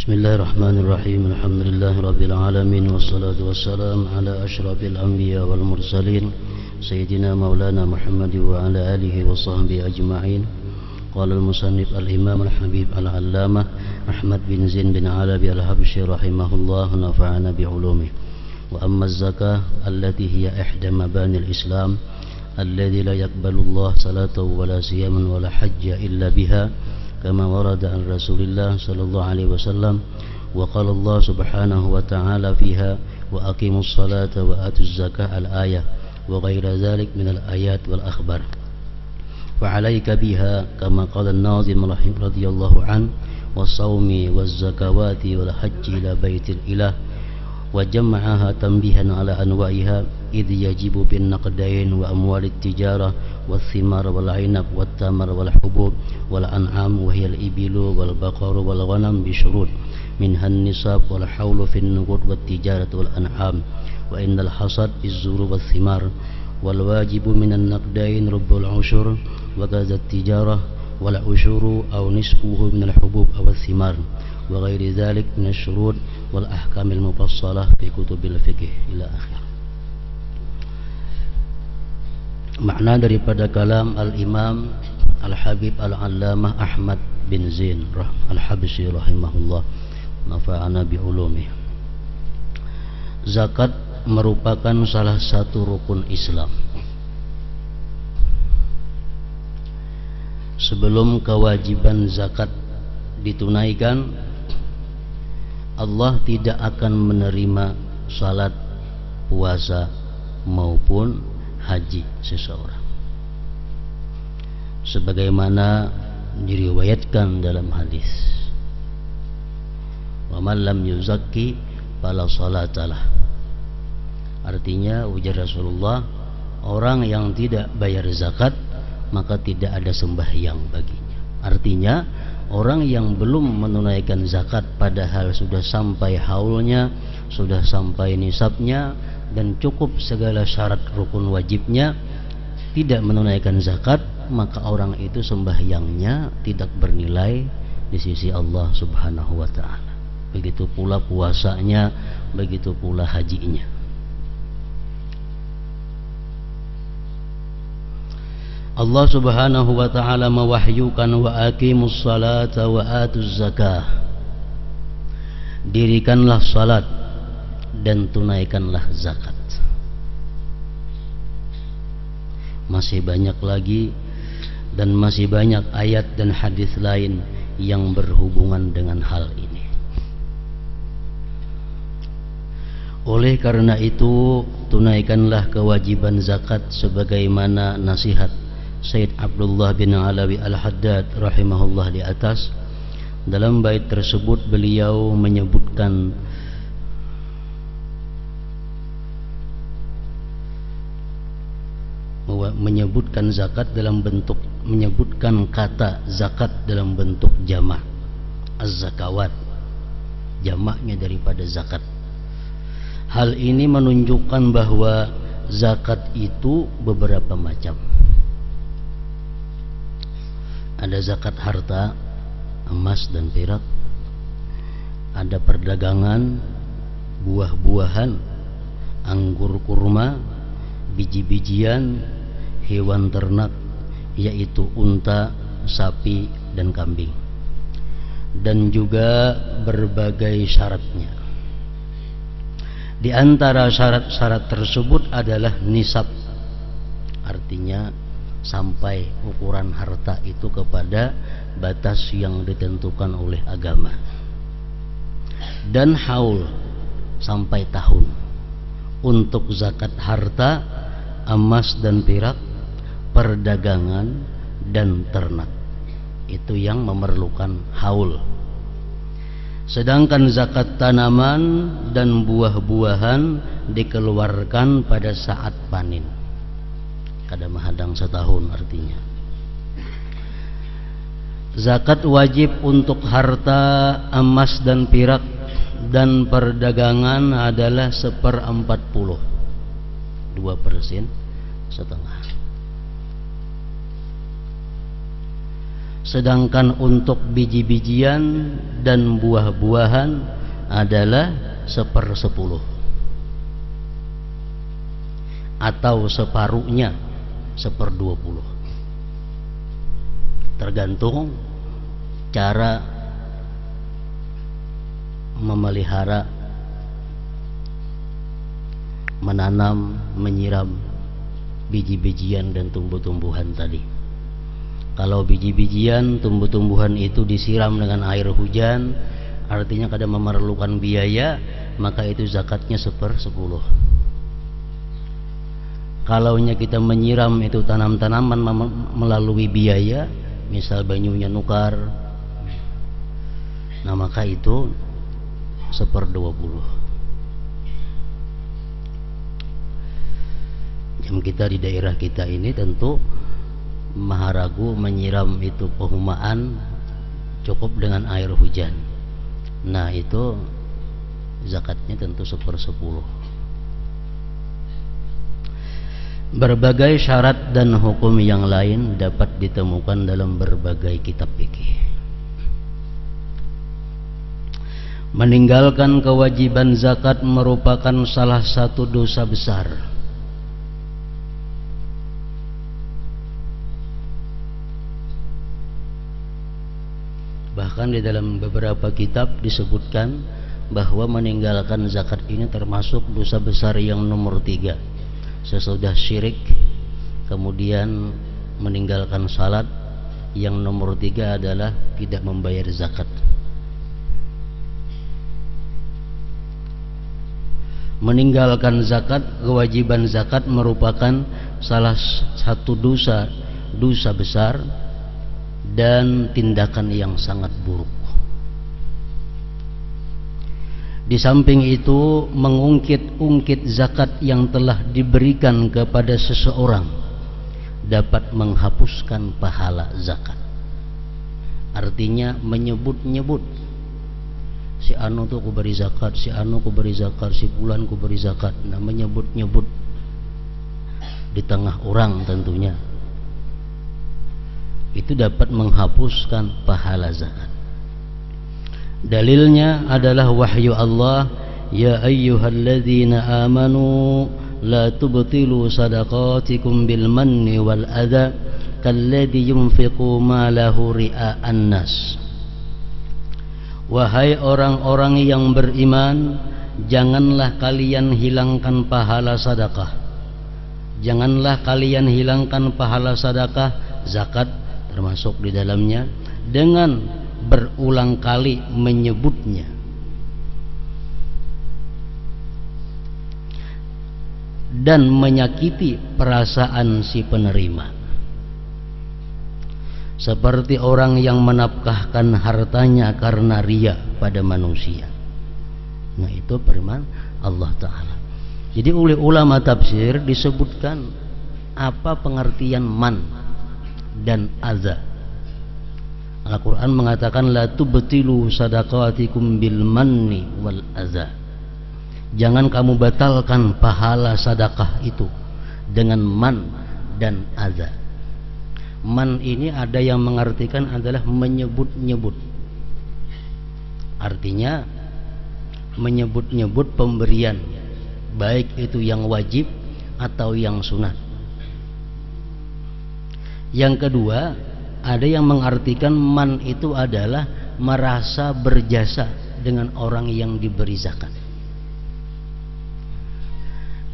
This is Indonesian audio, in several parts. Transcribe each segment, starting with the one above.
Bismillahirrahmanirrahim. Alhamdulillahirabbil alamin wassalatu wassalamu ala asyrafil anbiya wal mursalin sayyidina maulana Muhammad wa ala alihi wa sahbihi ajma'in. Qala al-musannif al-imam al-habib al-allamah Ahmad bin Zain bin Alabi al-Habsyi rahimahullah nafa'ana bi ulumih. Wa amma az-zakah allati hiya ihda mabani al-islam alladhi la yaqbalu Allah salatahu wa la siyaman wa la hajja illa biha كما ورد عن رسول الله صلى الله عليه وسلم وقال الله سبحانه وتعالى فيها وأقيموا الصلاة وآتوا الزكاة الآية وغير ذلك من الآيات والأخبار فعليك بها كما قال الناظم رضي الله عنه والصوم والزكوات والحج إلى بيت الإله وجمعها تنبيها على أنواعها إذ يجب بالنقدين وأموال التجارة والثمار والعنب والتمر والحبوب والأنعام وهي الإبل والبقر والغنم بشروط منها النصاب والحول في النقود والتجارة والأنعام وإن الحصد الزور والثمار والواجب من النقدين ربع العشر وكذا التجارة والعشر أو نصفه من الحبوب أو الثمار وغير ذلك من الشروط والأحكام المفصلة في كتب الفقه إلى آخره. Makna daripada kalam al-imam al-habib al-allamah Ahmad bin Zain al-Habsyi rahimahullah nafa'ana bi ulumih. Zakat merupakan salah satu rukun Islam. Sebelum kewajiban zakat ditunaikan, Allah tidak akan menerima salat, puasa maupun haji seseorang, sebagaimana diriwayatkan dalam hadis, wa man lam yuzakki fala salatalah. Artinya, ujar Rasulullah, orang yang tidak bayar zakat maka tidak ada sembahyang baginya. Artinya, orang yang belum menunaikan zakat padahal sudah sampai haulnya, sudah sampai nisabnya dan cukup segala syarat rukun wajibnya, tidak menunaikan zakat, maka orang itu sembahyangnya tidak bernilai di sisi Allah Subhanahu wa ta'ala. Begitu pula puasanya, begitu pula hajinya. Allah Subhanahu wa ta'ala mewahyukan wa aqimus salata wa atuz zakah. Dirikanlah salat dan tunaikanlah zakat. Masih banyak lagi dan masih banyak ayat dan hadis lain yang berhubungan dengan hal ini. Oleh karena itu, tunaikanlah kewajiban zakat sebagaimana nasihat Sayyid Abdullah bin Alawi al-Haddad rahimahullah di atas. Dalam bait tersebut beliau menyebutkan zakat dalam bentuk, menyebutkan kata zakat dalam bentuk jamak, az-zakawat, jamaknya daripada zakat. Hal ini menunjukkan bahwa zakat itu beberapa macam. Ada zakat harta, emas dan perak. Ada perdagangan, buah-buahan, anggur kurma, biji-bijian, hewan ternak, yaitu unta, sapi, dan kambing. Dan juga berbagai syaratnya. Di antara syarat-syarat tersebut adalah nisab. Artinya sampai ukuran harta itu kepada batas yang ditentukan oleh agama. Dan haul, sampai tahun. Untuk zakat harta, emas dan perak, perdagangan dan ternak, itu yang memerlukan haul. Sedangkan zakat tanaman dan buah-buahan dikeluarkan pada saat panen, kada mahadang setahun artinya. Zakat wajib untuk harta, emas dan perak dan perdagangan adalah 1/40, 2,5%. sedangkan untuk biji-bijian dan buah-buahan adalah 1/10 atau separuhnya 1/20, tergantung cara memelihara, menanam, menyiram biji-bijian dan tumbuh-tumbuhan tadi. Kalau biji-bijian, tumbuh-tumbuhan itu disiram dengan air hujan, artinya kadang memerlukan biaya, maka itu zakatnya 1/10. Kalaunya kita menyiram itu tanam-tanaman melalui biaya, misal banyunya nukar, nah maka itu 1/20. Yang kita di daerah kita ini tentu maharagu menyiram itu pehumaan cukup dengan air hujan. Nah itu zakatnya tentu 1/10. Berbagai syarat dan hukum yang lain dapat ditemukan dalam berbagai kitab fikih. Meninggalkan kewajiban zakat merupakan salah satu dosa besar. Bahkan di dalam beberapa kitab disebutkan bahwa meninggalkan zakat ini termasuk dosa besar yang nomor 3 sesudah syirik, kemudian meninggalkan salat, yang nomor 3 adalah tidak membayar zakat. Meninggalkan zakat, kewajiban zakat merupakan salah satu dosa besar dan tindakan yang sangat buruk. Di samping itu, mengungkit-ungkit zakat yang telah diberikan kepada seseorang dapat menghapuskan pahala zakat. Artinya menyebut-nyebut, si anu tuh ku beri zakat, si anu ku beri zakat, si bulan ku beri zakat. Nah, menyebut-nyebut di tengah orang tentunya itu dapat menghapuskan pahala zakat. Dalilnya adalah wahyu Allah, ya ayyuhalladzina amanu la tubtilu sadaqatikum bil manni wal adha kalladzi yunfiqu malahu ria'an nas. Wahai orang-orang yang beriman, janganlah kalian hilangkan pahala sedekah. Janganlah kalian hilangkan pahala sedekah, zakat termasuk di dalamnya, dengan berulang kali menyebutnya. Dan menyakiti perasaan si penerima, seperti orang yang menafkahkan hartanya karena riya pada manusia. Nah, itu firman Allah Ta'ala. Jadi oleh ulama tafsir disebutkan apa pengertian man dan adza. Al-Quran mengatakan la tubtilu sadaqatikum bil manni wal adza. Jangan kamu batalkan pahala sedekah itu dengan man dan adza. Man ini ada yang mengartikan adalah menyebut-nyebut. Artinya menyebut-nyebut pemberian, baik itu yang wajib atau yang sunat. Yang kedua, ada yang mengartikan man itu adalah merasa berjasa dengan orang yang diberi zakat.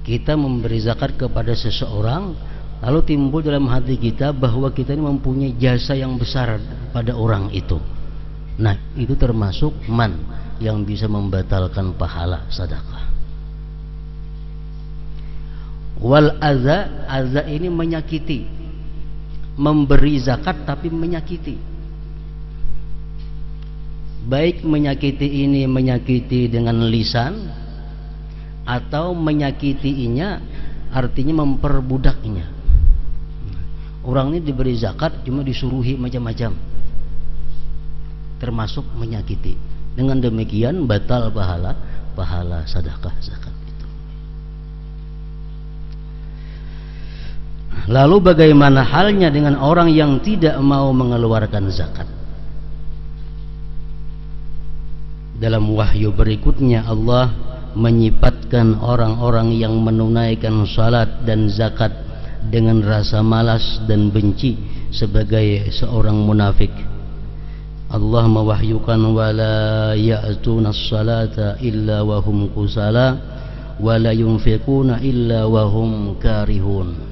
Kita memberi zakat kepada seseorang, lalu timbul dalam hati kita bahwa kita ini mempunyai jasa yang besar pada orang itu. Nah, itu termasuk man yang bisa membatalkan pahala sedekah. Wal adza ini menyakiti. Memberi zakat tapi menyakiti. Baik menyakiti ini menyakiti dengan lisan, atau menyakitinya artinya memperbudaknya. Orang ini diberi zakat cuma disuruhi macam-macam, termasuk menyakiti. Dengan demikian batal pahala sedekah zakat itu. Lalu bagaimana halnya dengan orang yang tidak mau mengeluarkan zakat? Dalam wahyu berikutnya Allah menyifatkan orang-orang yang menunaikan salat dan zakat dengan rasa malas dan benci sebagai seorang munafik. Allah mewahyukan wala ya'tuna as-salata illa wa hum kusala wala yunfiquna illa wa hum karihun.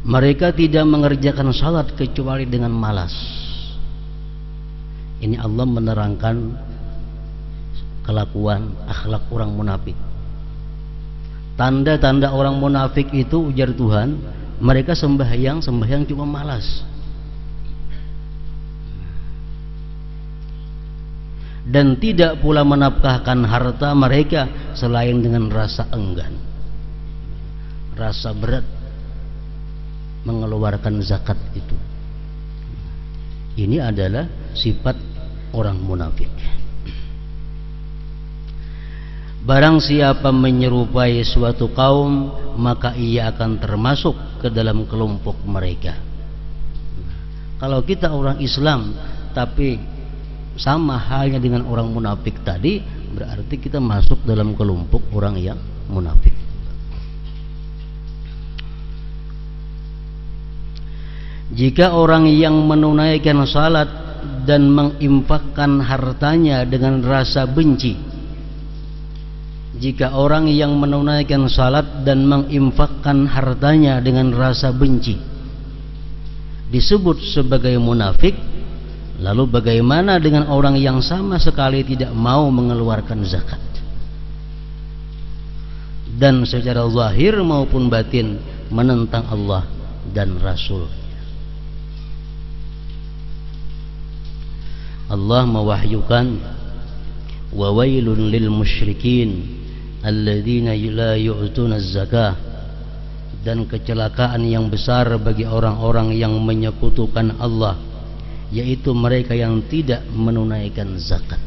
Mereka tidak mengerjakan salat kecuali dengan malas. Ini Allah menerangkan kelakuan akhlak orang munafik. Tanda-tanda orang munafik itu, ujar Tuhan, mereka sembahyang cuma malas. Dan tidak pula menafkahkan harta mereka selain dengan rasa enggan, rasa berat mengeluarkan zakat itu. Ini adalah sifat orang munafik. Barang siapa menyerupai suatu kaum, maka ia akan termasuk ke dalam kelompok mereka. Kalau kita orang Islam tapi sama halnya dengan orang munafik tadi, berarti kita masuk dalam kelompok orang yang munafik. Jika orang yang menunaikan salat dan menginfakkan hartanya dengan rasa benci, jika orang yang menunaikan salat dan menginfakkan hartanya dengan rasa benci disebut sebagai munafik, lalu bagaimana dengan orang yang sama sekali tidak mau mengeluarkan zakat dan secara zahir maupun batin menentang Allah dan Rasul? Allah mewahyukan wa wailun lil musyrikin alladzina la yu'tuna az-zakah, dan kecelakaan yang besar bagi orang-orang yang menyekutukan Allah, yaitu mereka yang tidak menunaikan zakat.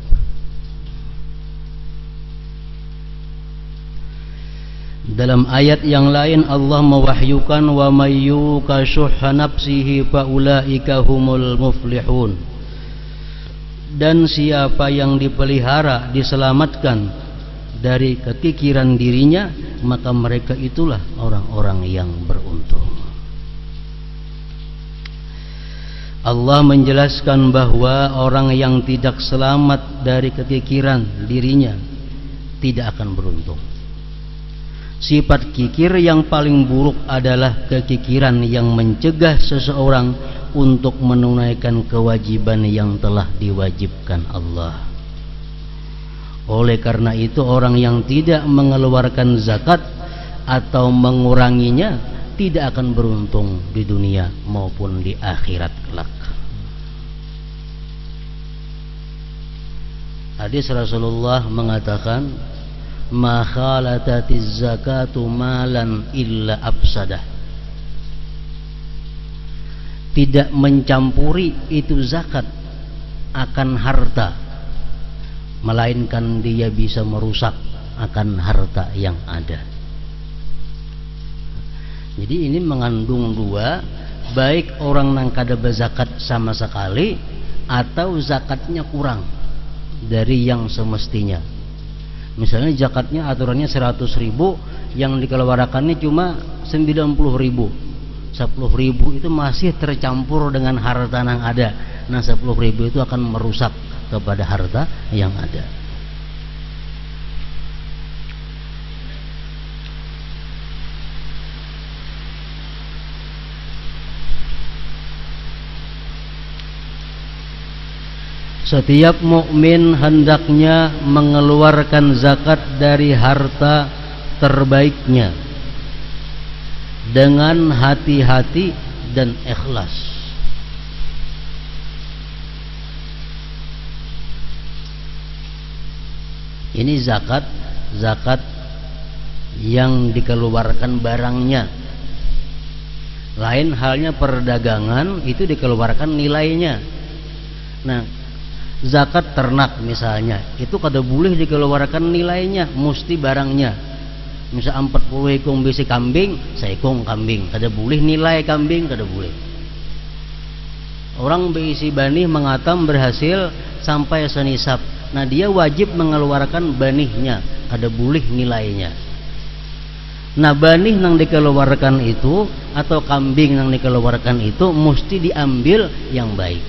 Dalam ayat yang lain Allah mewahyukan wa may yuqa syuhha nafsihi fa ulaika humul muflihun, dan siapa yang dipelihara, diselamatkan dari kekikiran dirinya, maka mereka itulah orang-orang yang beruntung. Allah menjelaskan bahwa orang yang tidak selamat dari kekikiran dirinya tidak akan beruntung. Sifat kikir yang paling buruk adalah kekikiran yang mencegah seseorang untuk menunaikan kewajiban yang telah diwajibkan Allah. Oleh karena itu orang yang tidak mengeluarkan zakat atau menguranginya tidak akan beruntung di dunia maupun di akhirat kelak. Hadis Rasulullah mengatakan, ma khalatatiz zakatu malan illa afsadah. Tidak mencampuri itu zakat akan harta, melainkan dia bisa merusak akan harta yang ada. Jadi ini mengandung dua, baik orang nang kada berzakat sama sekali atau zakatnya kurang dari yang semestinya. Misalnya zakatnya aturannya 100.000, yang dikeluarkannya cuma 90.000. 10.000 itu masih tercampur dengan harta yang ada. Nah 10.000 itu akan merusak kepada harta yang ada. Setiap mukmin hendaknya mengeluarkan zakat dari harta terbaiknya dengan hati-hati dan ikhlas. Ini zakat yang dikeluarkan barangnya. Lain halnya perdagangan, itu dikeluarkan nilainya. Nah, zakat ternak misalnya, itu kada boleh dikeluarkan nilainya, mesti barangnya. Misal 40 ekong bisi kambing, seekong kambing, kada boleh nilai kambing, kada boleh. Orang berisi banih mengatam berhasil sampai senisab. Nah dia wajib mengeluarkan banihnya, kada boleh nilainya. Nah banih yang dikeluarkan itu atau kambing yang dikeluarkan itu mesti diambil yang baik.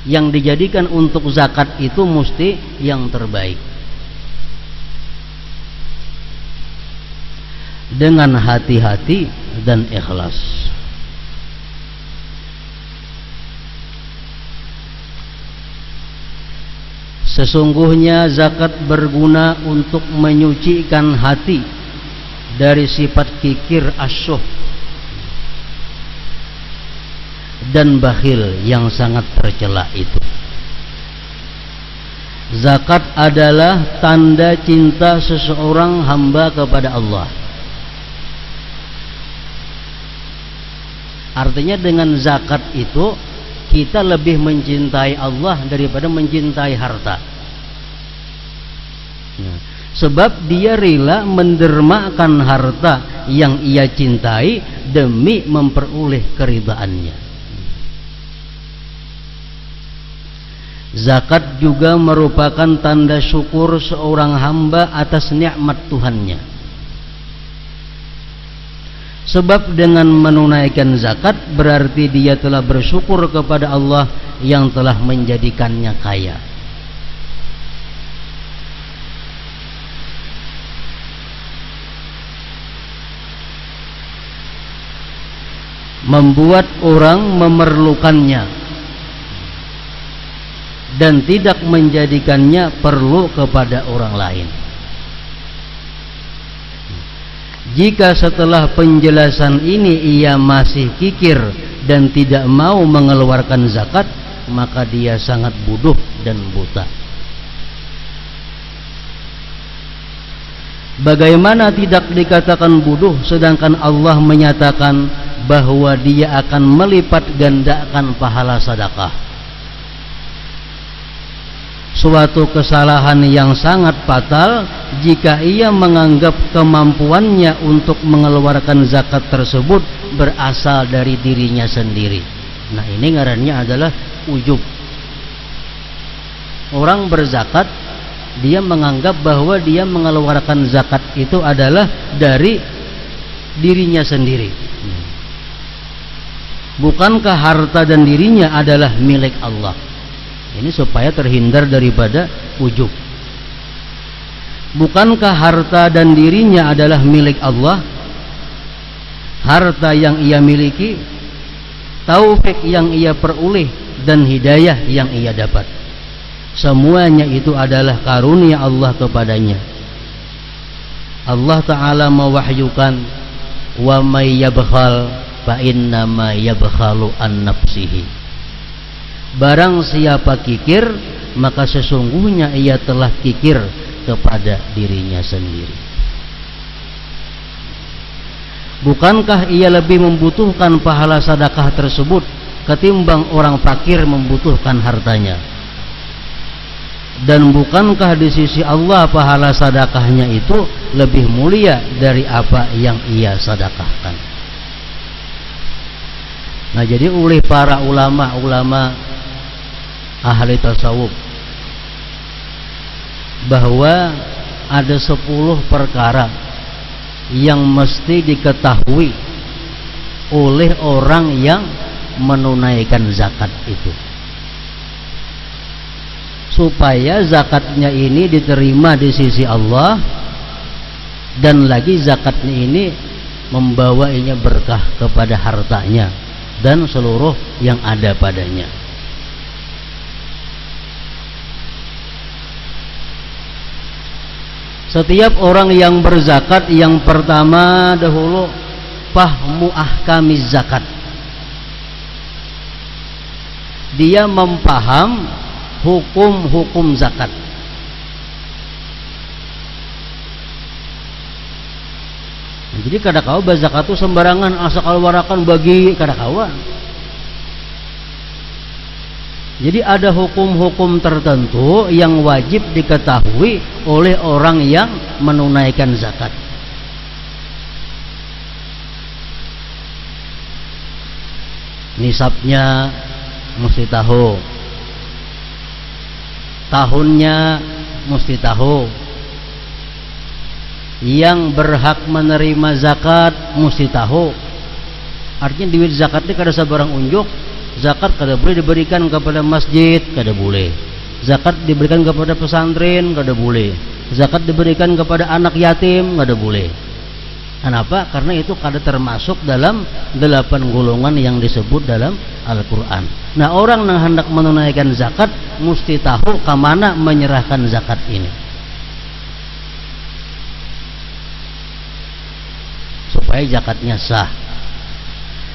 Yang dijadikan untuk zakat itu mesti yang terbaik. Dengan hati-hati dan ikhlas. Sesungguhnya zakat berguna untuk menyucikan hati dari sifat kikir asyuh dan bakhil yang sangat tercela itu. Zakat adalah tanda cinta seseorang hamba kepada Allah. Artinya dengan zakat itu kita lebih mencintai Allah daripada mencintai harta. Nah, sebab dia rela mendermakan harta yang ia cintai demi memperoleh keridhaannya. Zakat juga merupakan tanda syukur seorang hamba atas nikmat Tuhannya. Sebab dengan menunaikan zakat berarti dia telah bersyukur kepada Allah yang telah menjadikannya kaya. Membuat orang memerlukannya dan tidak menjadikannya perlu kepada orang lain. Jika setelah penjelasan ini ia masih kikir dan tidak mau mengeluarkan zakat, maka dia sangat bodoh dan buta. Bagaimana tidak dikatakan bodoh sedangkan Allah menyatakan bahwa dia akan melipat gandakan pahala sedekah. Suatu kesalahan yang sangat fatal jika ia menganggap kemampuannya untuk mengeluarkan zakat tersebut berasal dari dirinya sendiri. Nah ini ngarannya adalah ujub. Orang berzakat dia menganggap bahwa dia mengeluarkan zakat itu adalah dari dirinya sendiri. Bukankah harta dan dirinya adalah milik Allah? Ini supaya terhindar daripada ujub. Bukankah harta dan dirinya adalah milik Allah? Harta yang ia miliki, taufik yang ia peroleh, dan hidayah yang ia dapat, semuanya itu adalah karunia Allah kepadanya. Allah Ta'ala mewahyukan, wa may yabkhal fa innama yabkhalu an nafsihi. Barang siapa kikir, maka sesungguhnya ia telah kikir kepada dirinya sendiri. Bukankah ia lebih membutuhkan pahala sedekah tersebut ketimbang orang fakir membutuhkan hartanya? Dan bukankah di sisi Allah pahala sedekahnya itu lebih mulia dari apa yang ia sedekahkan? Nah jadi oleh para ulama-ulama ahli tasawuf bahwa ada 10 perkara yang mesti diketahui oleh orang yang menunaikan zakat itu supaya zakatnya ini diterima di sisi Allah, dan lagi zakatnya ini membawainya berkah kepada hartanya dan seluruh yang ada padanya. Setiap orang yang berzakat yang pertama dahulu fahmu ahkamiz zakat. Dia mempaham hukum-hukum zakat. Jadi kadakawa zakat itu sembarangan asal keluarkan bagi kadakawa. Jadi ada hukum-hukum tertentu yang wajib diketahui oleh orang yang menunaikan zakat. Nisabnya mesti tahu, tahunnya mesti tahu, yang berhak menerima zakat mesti tahu. Artinya duit zakat ini kada sabarang unjuk. Zakat kada boleh diberikan kepada masjid, kada boleh. Zakat diberikan kepada pesantren, kada boleh. Zakat diberikan kepada anak yatim, kada boleh. Kenapa? Karena itu kada termasuk dalam 8 golongan yang disebut dalam Al-Quran. Nah, orang yang hendak menunaikan zakat mesti tahu kemana menyerahkan zakat ini, supaya zakatnya sah.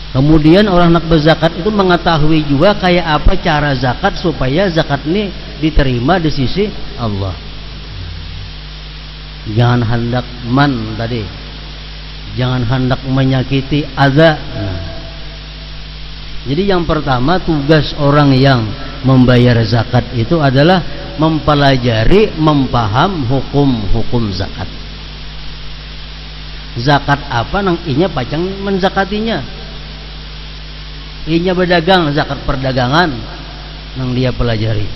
Kemudian orang nak berzakat itu mengetahui juga kayak apa cara zakat supaya zakat ini diterima di sisi Allah. Jangan hendak tadi, jangan hendak menyakiti adza. Jadi yang pertama tugas orang yang membayar zakat itu adalah mempelajari, mempaham hukum-hukum zakat. Zakat apa nang inya pacang menzakatinya. Inya berdagang, zakat perdagangan nang dia pelajari.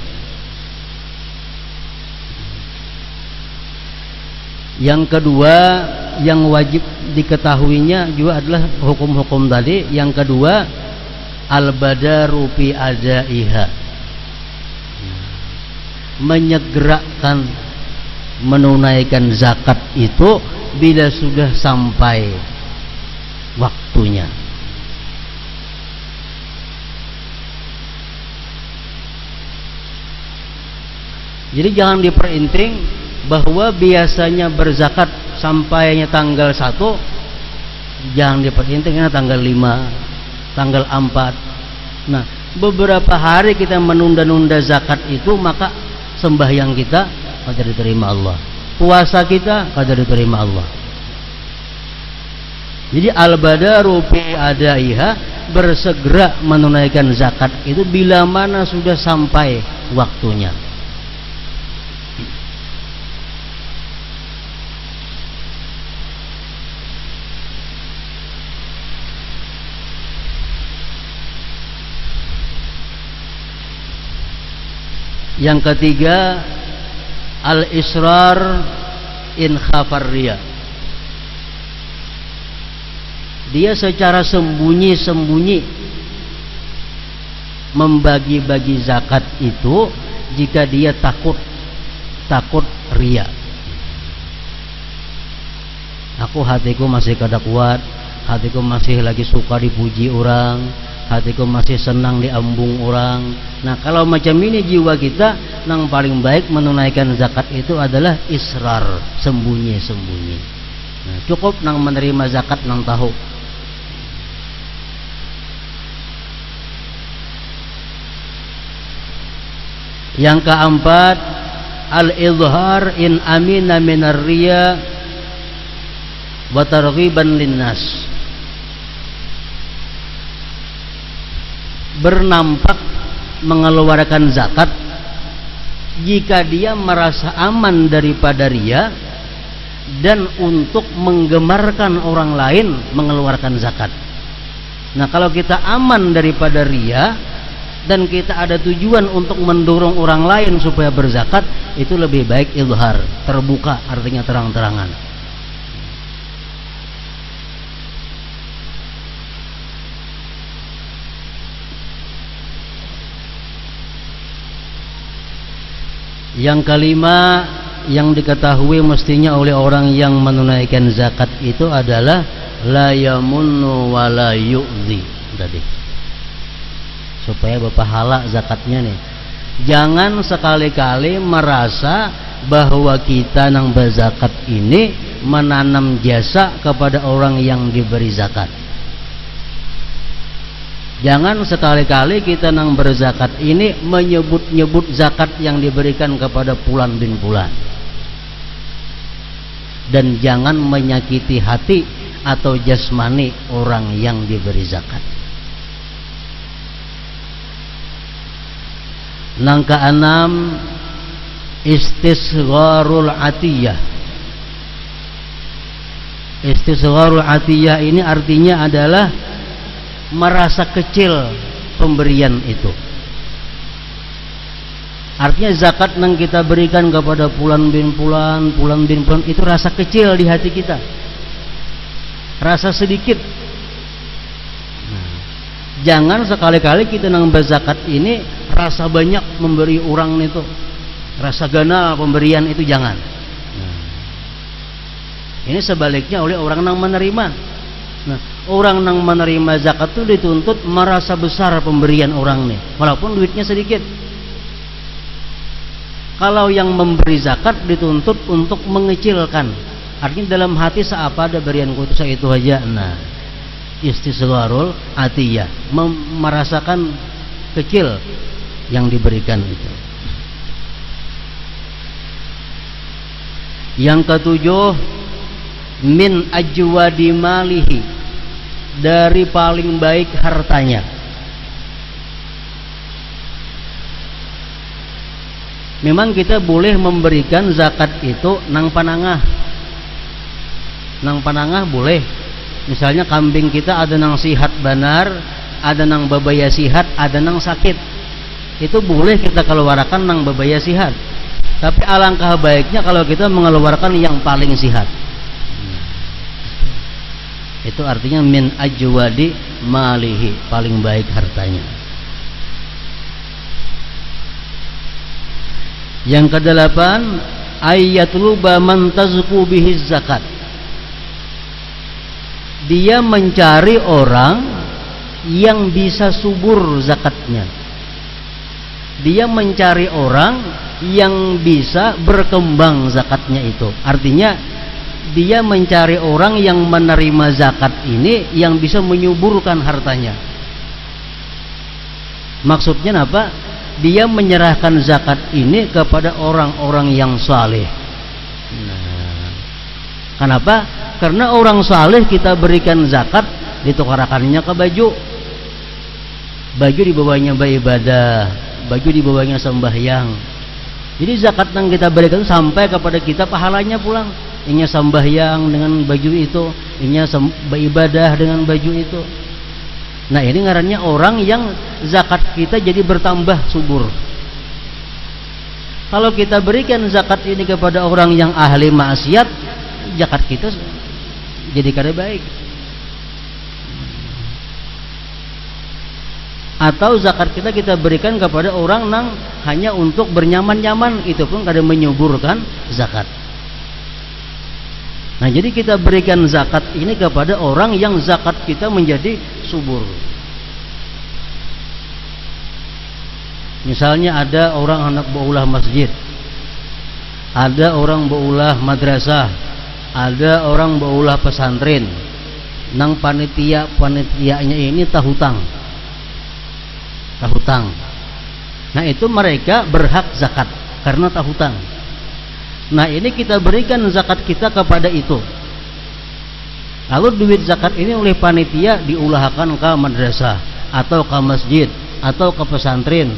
Yang kedua yang wajib diketahuinya juga adalah hukum-hukum tadi. Yang kedua, al-badaru fi adaiha, menyegerakan menunaikan zakat itu bila sudah sampai waktunya. Jadi jangan diperinting bahwa biasanya berzakat sampainya tanggal 1, jangan diperinting karena tanggal 5, tanggal 4. Nah, beberapa hari kita menunda-nunda zakat itu, maka sembahyang kita kada diterima Allah, puasa kita kada diterima Allah. Jadi al-badaru fi adaiha, bersegera menunaikan zakat itu bila mana sudah sampai waktunya. Yang ketiga, al-israr in khafar riya. Dia secara sembunyi-sembunyi membagi-bagi zakat itu jika dia takut riya. Aku hatiku masih kada kuat, hatiku masih lagi suka dipuji orang, hatiku masih senang diambung orang. Nah, kalau macam ini jiwa kita, yang paling baik menunaikan zakat itu adalah israr, sembunyi-sembunyi. Nah, cukup nang menerima zakat nang tahu. Yang keempat, al-izhar in amina minar riya wa targhiban linnas. Bernampak mengeluarkan zakat jika dia merasa aman daripada riya dan untuk menggemarkan orang lain mengeluarkan zakat. Nah, kalau kita aman daripada riya dan kita ada tujuan untuk mendorong orang lain supaya berzakat, itu lebih baik izhar, terbuka, artinya terang-terangan. Yang kelima yang diketahui mestinya oleh orang yang menunaikan zakat itu adalah la yamunnu wa la yu'dhi tadi, supaya berpahala zakatnya nih. Jangan sekali-kali merasa bahwa kita nang berzakat ini menanam jasa kepada orang yang diberi zakat. Jangan sekali-kali kita nang berzakat ini menyebut-nyebut zakat yang diberikan kepada fulan bin fulan. Dan jangan menyakiti hati atau jasmani orang yang diberi zakat. Nang keenam, istisgharul atiyah. Istisgharul atiyah ini artinya adalah merasa kecil pemberian itu. Artinya zakat yang kita berikan kepada pulan bin pulan itu rasa kecil di hati kita, rasa sedikit. Jangan sekali-kali kita nang berzakat ini rasa banyak memberi orang itu, rasa ganal pemberian itu, jangan. Ini sebaliknya oleh orang nang menerima. Nah, orang nang menerima zakat itu dituntut merasa besar pemberian orang nih, walaupun duitnya sedikit. Kalau yang memberi zakat dituntut untuk mengecilkan, artinya dalam hati seapa ada berianku itu aja. Nah, istisgharul atiyah, merasakan kecil yang diberikan itu. Yang ketujuh, min ajwadi malihi, dari paling baik hartanya. Memang kita boleh memberikan zakat itu nang panangah. Nang panangah boleh. Misalnya kambing kita ada nang sihat benar, ada nang babaya sihat, ada nang sakit. Itu boleh kita keluarkan nang babaya sihat. Tapi alangkah baiknya kalau kita mengeluarkan yang paling sihat. Itu artinya min ajwadi malihi, paling baik hartanya. Yang kedelapan, ayyatluba man tazku bihi zakat. Dia mencari orang yang bisa subur zakatnya. Dia mencari orang yang bisa berkembang zakatnya itu. Artinya dia mencari orang yang menerima zakat ini yang bisa menyuburkan hartanya. Maksudnya apa? Dia menyerahkan zakat ini kepada orang-orang yang saleh. Nah, kenapa? Karena orang saleh kita berikan zakat, ditukarkannya ke baju. Baju dibawanya beribadah, baju dibawanya sembahyang. Jadi zakat yang kita berikan sampai kepada kita pahalanya pulang. Inya sembahyang dengan baju itu, inya beribadah dengan baju itu. Nah, ini ngarannya orang yang zakat kita jadi bertambah subur. Kalau kita berikan zakat ini kepada orang yang ahli maksiat, zakat kita jadi kada baik. Atau zakat kita berikan kepada orang yang hanya untuk bernyaman-nyaman, itu pun kada menyuburkan zakat. Nah, jadi kita berikan zakat ini kepada orang yang zakat kita menjadi subur. Misalnya ada orang anak baulah masjid, ada orang baulah madrasah, ada orang baulah pesantren. Nang panitianya ini tahutang. Nah, itu mereka berhak zakat karena tahutang. Nah, ini kita berikan zakat kita kepada itu. Lalu duit zakat ini oleh panitia diulahkan ke madrasah atau ke masjid atau ke pesantren.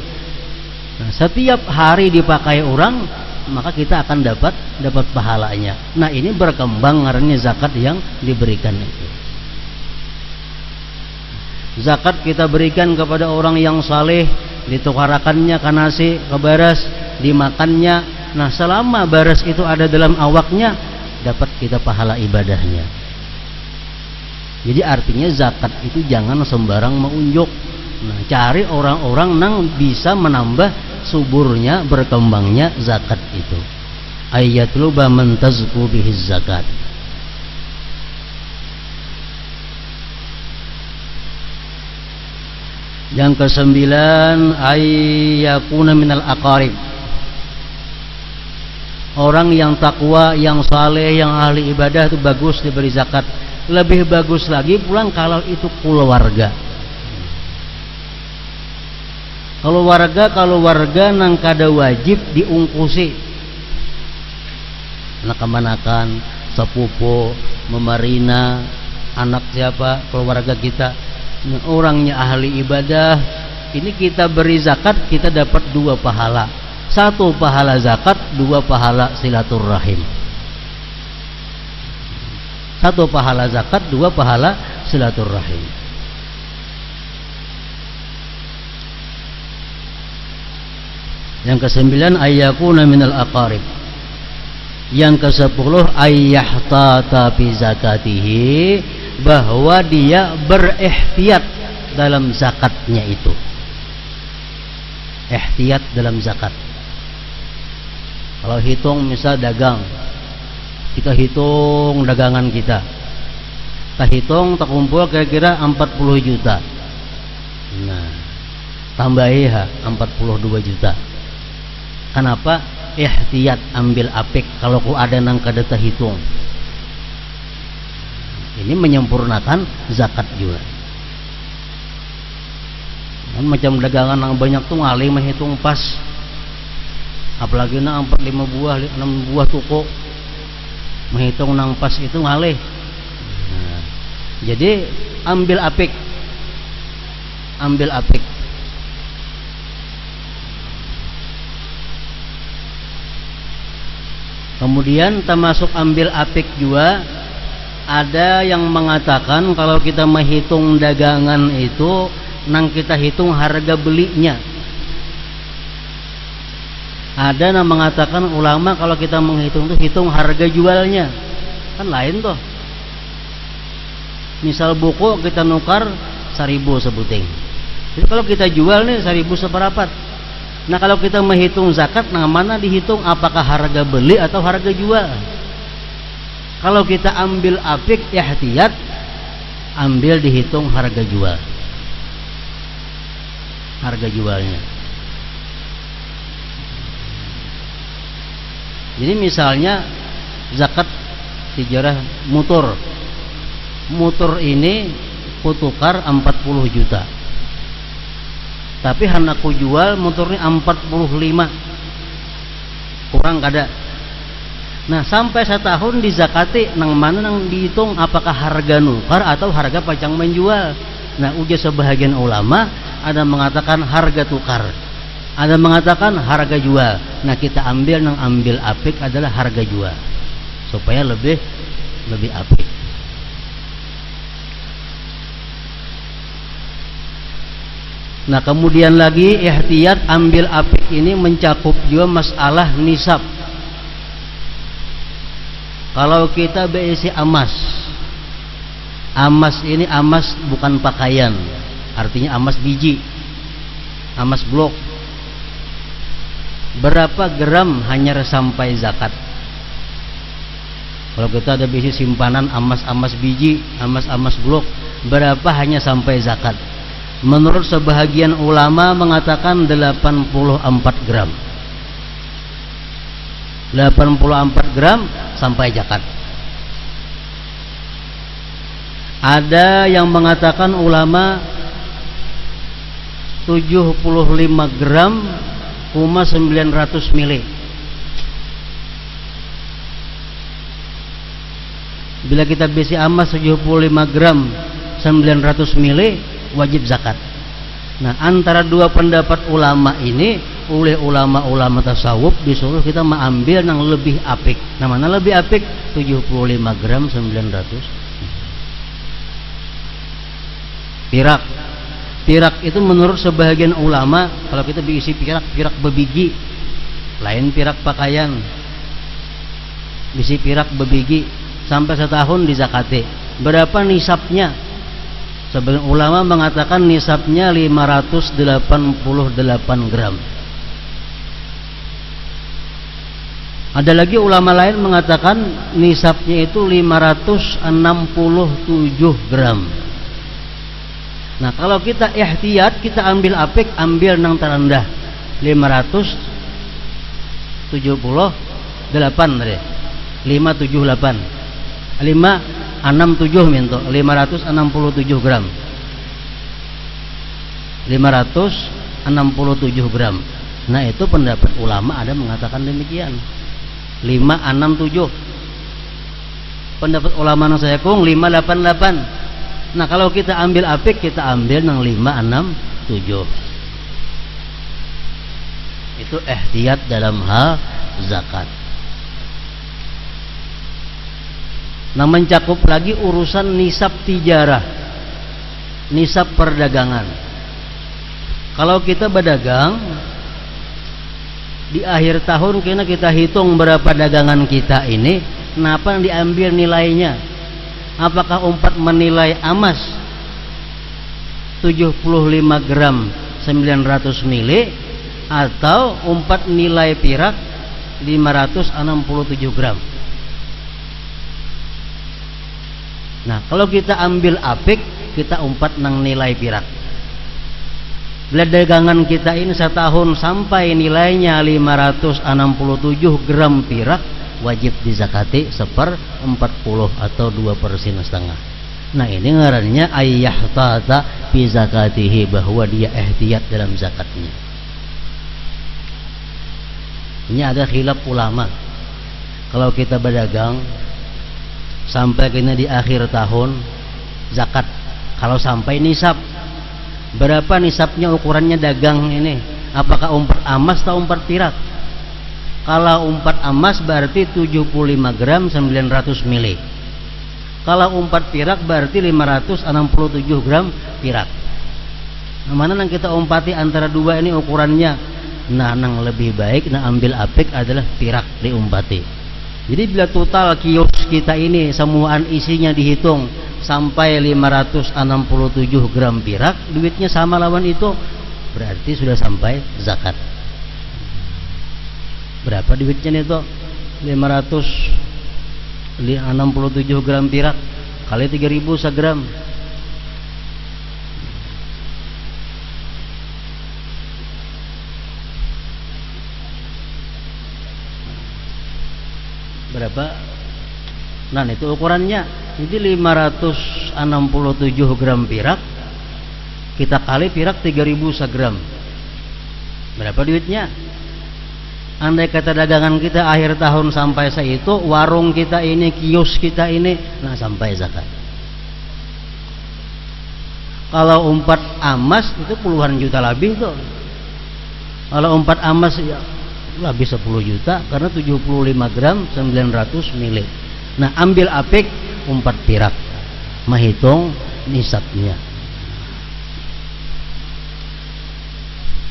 Nah, setiap hari dipakai orang, maka kita akan dapat pahalanya. Nah, ini berkembang ngarannya zakat yang diberikan itu. Zakat kita berikan kepada orang yang saleh, ditukarakannya ke nasi, ke baras, dimakannya. Nah, selama baras itu ada dalam awaknya, dapat kita pahala ibadahnya. Jadi artinya zakat itu jangan sembarang mengunjuk. Nah, cari orang-orang yang bisa menambah suburnya, berkembangnya zakat itu. Ayyatluba man tazku bihi zakat. Yang kesembilan, ayyakuna minal aqarib. Orang yang takwa, yang saleh, yang ahli ibadah itu bagus diberi zakat. Lebih bagus lagi pulang kalau itu keluarga. Kalau warga nang kada wajib diungkusi. Anak kemanakan, sepupu, memarina, anak siapa, keluarga kita. Orangnya ahli ibadah, ini kita beri zakat, kita dapat 2 pahala. 1 pahala zakat, 2 pahala silaturrahim. 1 pahala zakat, 2 pahala silaturrahim. Yang ke-9 ayyakuna minal aqarib. Yang ke-10 ayyahtata fi zakatihi, bahwa dia berihtiyat dalam zakatnya itu. Ihtiyat dalam zakat. Kalau hitung misal dagang, kita hitung dagangan kita. Kita hitung terkumpul kira-kira 40 juta. Nah, tambahi 42 juta. Kenapa? Ihtiyat, ambil apik kalau ku ada nang kadeta hitung. Ini menyempurnakan zakat juga. Kan macam dagangan yang banyak tuh ngalih menghitung pas. Apalagi nang 4-5 buah, 6 buah toko. Menghitung nang pas itu ngalih. Nah, jadi ambil apik. Ambil apik. Kemudian termasuk ambil apik juga, ada yang mengatakan kalau kita menghitung dagangan itu nang kita hitung harga belinya. Ada yang mengatakan ulama kalau kita menghitung itu hitung harga jualnya. Kan lain tuh. Misal buku kita nukar 1000 sebuting. Jadi kalau kita jual nih 1000 seperapat. Nah kalau kita menghitung zakat, nah mana dihitung apakah harga beli atau harga jual? Kalau kita ambil apik ihtiyat, ambil dihitung harga jual. Harga jualnya. Jadi misalnya zakat tijarah motor. Motor ini kutukar 40 juta. Tapi hanaku jual motornya 45, kurang kada. Nah sampai setahun dizakati, nang mana nang dihitung apakah harga nukar atau harga pacang menjual. Nah ujar sebahagian ulama, ada mengatakan harga tukar, ada mengatakan harga jual. Nah kita ambil nang ambil apik adalah harga jual, supaya lebih apik. Nah kemudian lagi ihtiyat ambil apik ini mencakup juga masalah nisab. Kalau kita berisi emas, emas ini emas bukan pakaian, artinya emas biji, emas blok. Berapa gram hanya sampai zakat? Kalau kita ada berisi simpanan emas biji, emas blok, berapa hanya sampai zakat? Menurut sebahagian ulama mengatakan 84 gram. 84 gram sampai zakat. Ada yang mengatakan ulama 75 gram 900 mili. Bila kita besi emas 75 gram 900 mili wajib zakat. Nah antara dua pendapat ulama ini, oleh ulama-ulama tasawuf disuruh kita mengambil yang lebih apik. Nah mana lebih apik? 75 gram 900. Pirak itu menurut sebahagian ulama, kalau kita diisi pirak bebiji, lain pirak pakaian. Isi pirak bebiji sampai setahun dizakati. Berapa nisabnya? Sebagian ulama mengatakan nisabnya 588 gram. Ada lagi ulama lain mengatakan nisabnya itu 567 gram. Nah kalau kita ihtiyat, kita ambil apik, ambil nang terendah 578 tadi. 578 567 minto 567 gram. 567 gram. Nah itu pendapat ulama ada mengatakan demikian. 567. Pendapat ulama yang saya kong 588. Nah kalau kita ambil apik, kita ambil yang 567. Itu ihtiyat dalam hal zakat. Nah, mencakup lagi urusan nisab tijarah, nisab perdagangan. Kalau kita berdagang di akhir tahun, kita hitung berapa dagangan kita ini, kenapa diambil nilainya? Apakah umpat menilai emas 75 gram 900 mili atau umpat nilai pirak 567 gram? Nah, kalau kita ambil apik, kita umpat nang nilai pirak. Bila dagangan kita ini setahun sampai nilainya 567 gram pirak, wajib dizakati 1/40 atau 2,5%. Nah, ini ngarannya ayyahtata fi zakatihi, bahwa dia ihtiyat dalam zakatnya. Ini ada khilaf ulama. Kalau kita berdagang sampai kena di akhir tahun, zakat kalau sampai nisab, berapa nisabnya, ukurannya dagang ini? Apakah umpat emas atau umpat pirak? Kalau umpat emas berarti 75 gram 900 mili. Kalau umpat pirak berarti 567 gram pirak. Nah, mana yang kita umpati antara dua ini ukurannya? Nah, yang lebih baik ambil apik adalah pirak diumpati. Jadi bila total kios kita ini semuaan isinya dihitung sampai 567 gram pirak, duitnya sama lawan itu, berarti sudah sampai zakat. Berapa duitnya itu? 567 gram pirak kali 3.000 segram. Berapa? Nah, itu ukurannya. Jadi 567 gram pirak kita kali pirak 3.000 segram. Berapa duitnya? Andai kata dagangan kita akhir tahun sampai seitu, warung kita ini, kios kita ini, nah sampai zakat. Kalau umpat emas itu puluhan juta lebih tuh. Kalau umpat emas ya lebih 10 juta karena 75 gram 900 mili. Nah, ambil apik umpat pirak, menghitung nisabnya.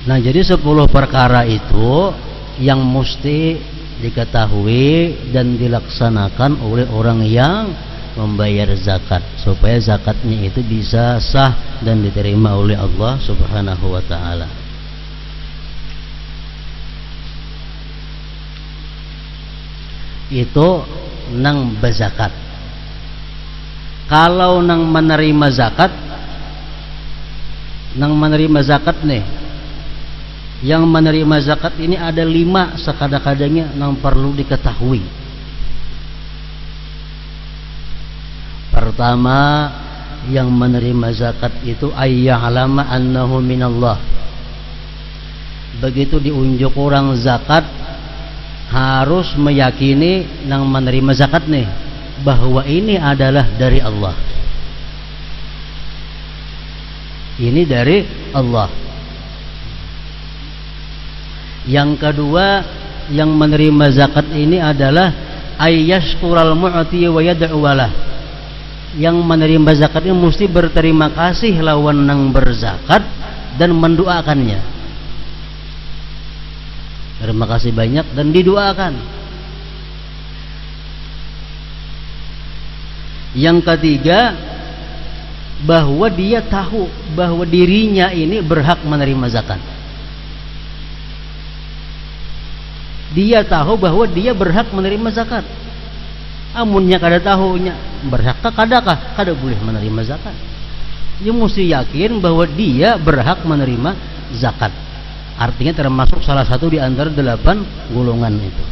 Nah, jadi 10 perkara itu yang mesti diketahui dan dilaksanakan oleh orang yang membayar zakat, supaya zakatnya itu bisa sah dan diterima oleh Allah Subhanahu wa ta'ala. Itu nang bezakat. Kalau nang menerima zakat nih, yang menerima zakat ini ada 5 sekadang-kadangnya yang perlu diketahui. Pertama, yang menerima zakat itu ayya'lama annahu minallah. Begitu diunjuk orang zakat, harus meyakini yang menerima zakat nih bahwa ini adalah dari Allah. Ini dari Allah. Yang kedua, yang menerima zakat ini adalah ayyashkural mu'ti wa yad'u walah. Yang menerima zakat ini mesti berterima kasih lawan nang berzakat dan mendoakannya. Terima kasih banyak dan didoakan. Yang ketiga, bahwa dia tahu bahwa dirinya ini berhak menerima zakat. Dia tahu bahwa dia berhak menerima zakat. Amunnya kada tahunya berhakkah kadakah kada boleh menerima zakat. Dia mesti yakin bahwa dia berhak menerima zakat. Artinya termasuk salah satu di antara 8 golongan itu.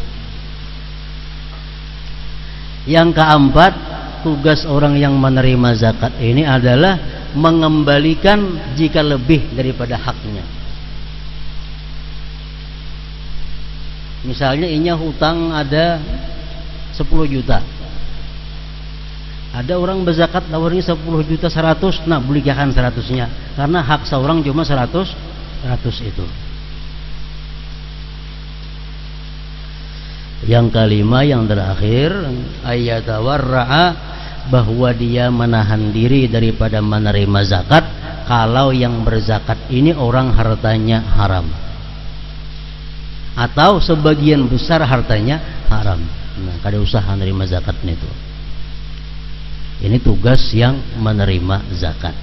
Yang keempat, tugas orang yang menerima zakat ini adalah mengembalikan jika lebih daripada haknya. Misalnya inya hutang ada 10 juta. Ada orang berzakat lawarnya 10 juta 100, nah belikan 100-nya karena hak seorang cuma 100 itu. Yang kelima, yang terakhir, ayatawarra'a, bahwa dia menahan diri daripada menerima zakat kalau yang berzakat ini orang hartanya haram atau sebagian besar hartanya haram. Nah, kada usah menerima zakat itu. Ini tugas yang menerima zakat.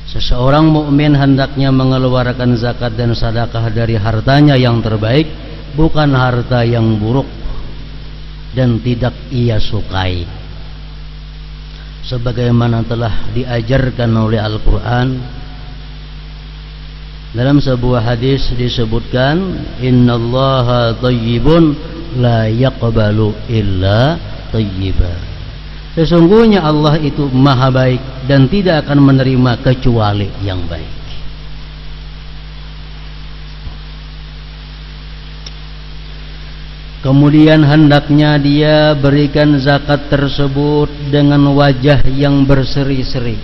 Seseorang mukmin hendaknya mengeluarkan zakat dan sedekah dari hartanya yang terbaik, bukan harta yang buruk dan tidak ia sukai. Sebagaimana telah diajarkan oleh Al-Quran, dalam sebuah hadis disebutkan, innallaha thayyibun la yaqbalu illa thayyiba. Sesungguhnya Allah itu maha baik dan tidak akan menerima kecuali yang baik. Kemudian hendaknya dia berikan zakat tersebut dengan wajah yang berseri-seri.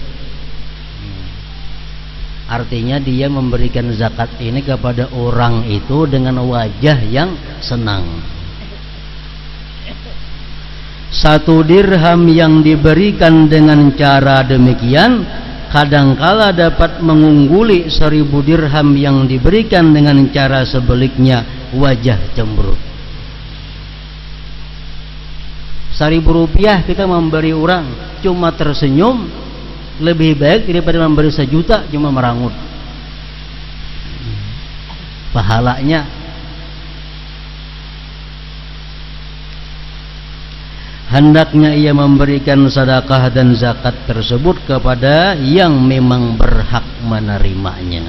Artinya dia memberikan zakat ini kepada orang itu dengan wajah yang senang. 1 dirham yang diberikan dengan cara demikian kadangkala dapat mengungguli 1000 dirham yang diberikan dengan cara sebaliknya, wajah cemberut. 1000 rupiah kita memberi orang cuma tersenyum lebih baik daripada memberi 1 juta cuma merangut. Pahalanya hendaknya ia memberikan sedekah dan zakat tersebut kepada yang memang berhak menerimanya,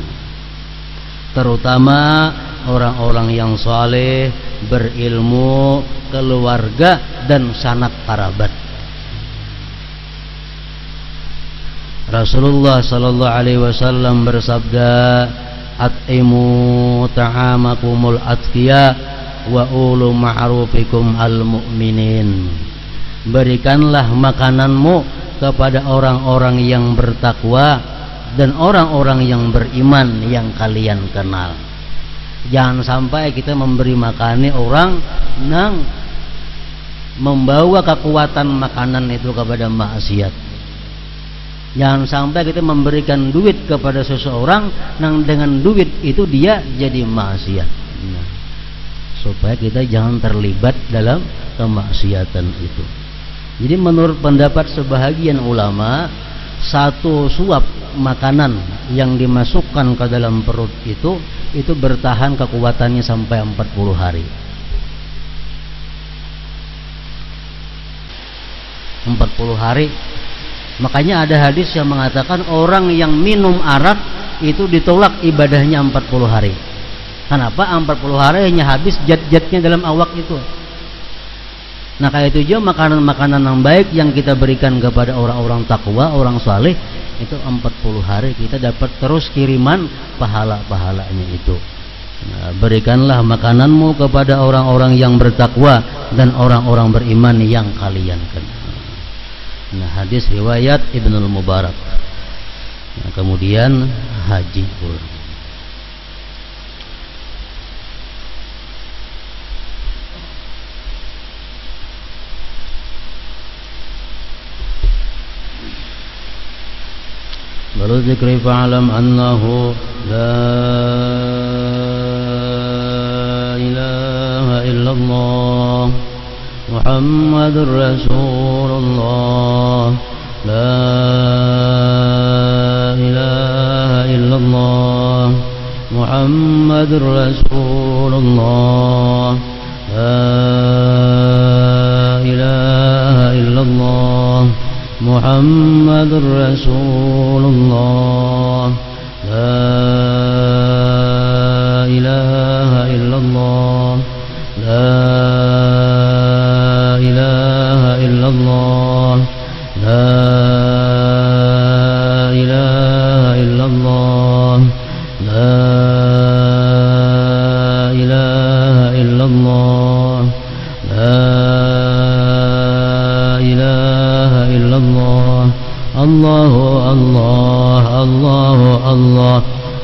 terutama orang-orang yang saleh, berilmu, keluarga dan sanak kerabat. Rasulullah sallallahu alaihi wasallam bersabda, "At'imu ta'amakumul atqiya wa ulu ma'rufikum al-mu'minin." Berikanlah makananmu kepada orang-orang yang bertakwa dan orang-orang yang beriman yang kalian kenal. Jangan sampai kita memberi makan orang nang membawa kekuatan makanan itu kepada maksiat. Jangan sampai kita memberikan duit kepada seseorang nang dengan duit itu dia jadi maksiat. Nah, supaya kita jangan terlibat dalam kemaksiatan itu. Jadi menurut pendapat sebahagian ulama, 1 suap makanan yang dimasukkan ke dalam perut itu bertahan kekuatannya sampai 40 hari. 40 hari. Makanya ada hadis yang mengatakan orang yang minum arak itu ditolak ibadahnya 40 hari. Kenapa? 40 hari hanya habis zat-zatnya dalam awak itu. Nah, kayak itu juga makanan-makanan yang baik yang kita berikan kepada orang-orang takwa, orang saleh, itu 40 hari kita dapat terus kiriman pahala-pahalanya itu. Nah, berikanlah makananmu kepada orang-orang yang bertakwa dan orang-orang beriman yang kalian kenal. Nah, hadis riwayat Ibnul Mubarak. Nah, kemudian haji pulang. Baru zikri fa'alam annahu la ilaha illallah Muhammadur Rasulullah, la ilaha illallah Muhammadur Rasulullah, la ilaha illallah Muhammadur Rasulullah, la ilaha illallah, la ilaha illallah, la ilaha illallah, la ilaha illallah, la ilaha illallah, Allahu Allah, Allahu Allah.